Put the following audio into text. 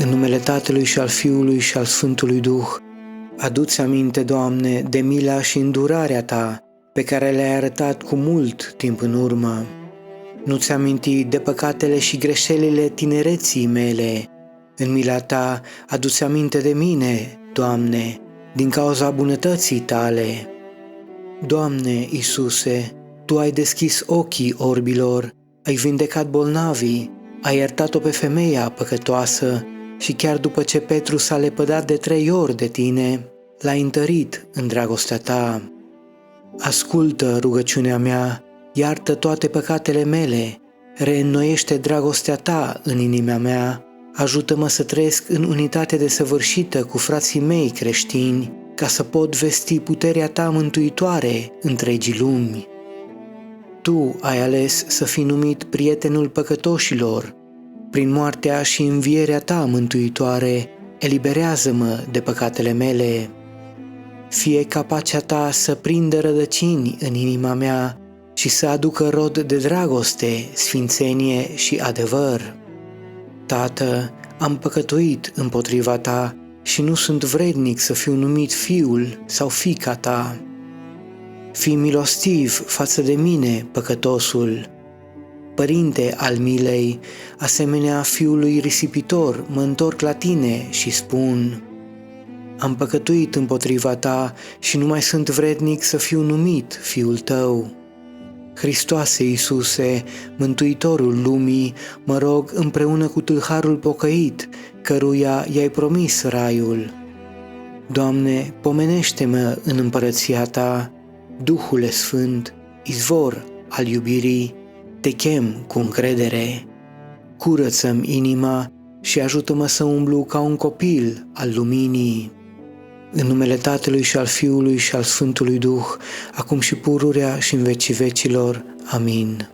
În numele Tatălui și al Fiului și al Sfântului Duh, adu-ți aminte, Doamne, de mila și îndurarea Ta, pe care le-ai arătat cu mult timp în urmă. Nu-ți aminti de păcatele și greșelile tinereții mele. În mila Ta adu-ți aminte de mine, Doamne, din cauza bunătății Tale. Doamne Iisuse, Tu ai deschis ochii orbilor, ai vindecat bolnavii, ai iertat-o pe femeia păcătoasă și chiar după ce Petru s-a lepădat de 3 ori de Tine, l-ai întărit în dragostea Ta. Ascultă rugăciunea mea, iartă toate păcatele mele, reînnoiește dragostea Ta în inima mea, ajută-mă să trăiesc în unitate desăvârșită cu frații mei creștini, ca să pot vesti puterea Ta mântuitoare întregii lumi. Tu ai ales să fii numit prietenul păcătoșilor. Prin moartea și învierea Ta mântuitoare, eliberează-mă de păcatele mele. Fie ca pacea Ta să prindă rădăcini în inima mea și să aducă rod de dragoste, sfințenie și adevăr. Tată, am păcătuit împotriva Ta și nu sunt vrednic să fiu numit fiul sau fiica Ta. Fii milostiv față de mine, păcătosul. Părinte al milei, asemenea fiului risipitor, mă întorc la Tine și spun: am păcătuit împotriva Ta și nu mai sunt vrednic să fiu numit fiul Tău. Hristoase Iisuse, Mântuitorul lumii, mă rog împreună cu tâlharul pocăit, căruia i-ai promis raiul. Doamne, pomenește-mă în împărăția Ta. Duhule Sfânt, izvor al iubirii, Te chem cu încredere. Curăță-mi inima și ajută-mă să umblu ca un copil al luminii. În numele Tatălui și al Fiului și al Sfântului Duh, acum și pururea și în vecii vecilor. Amin.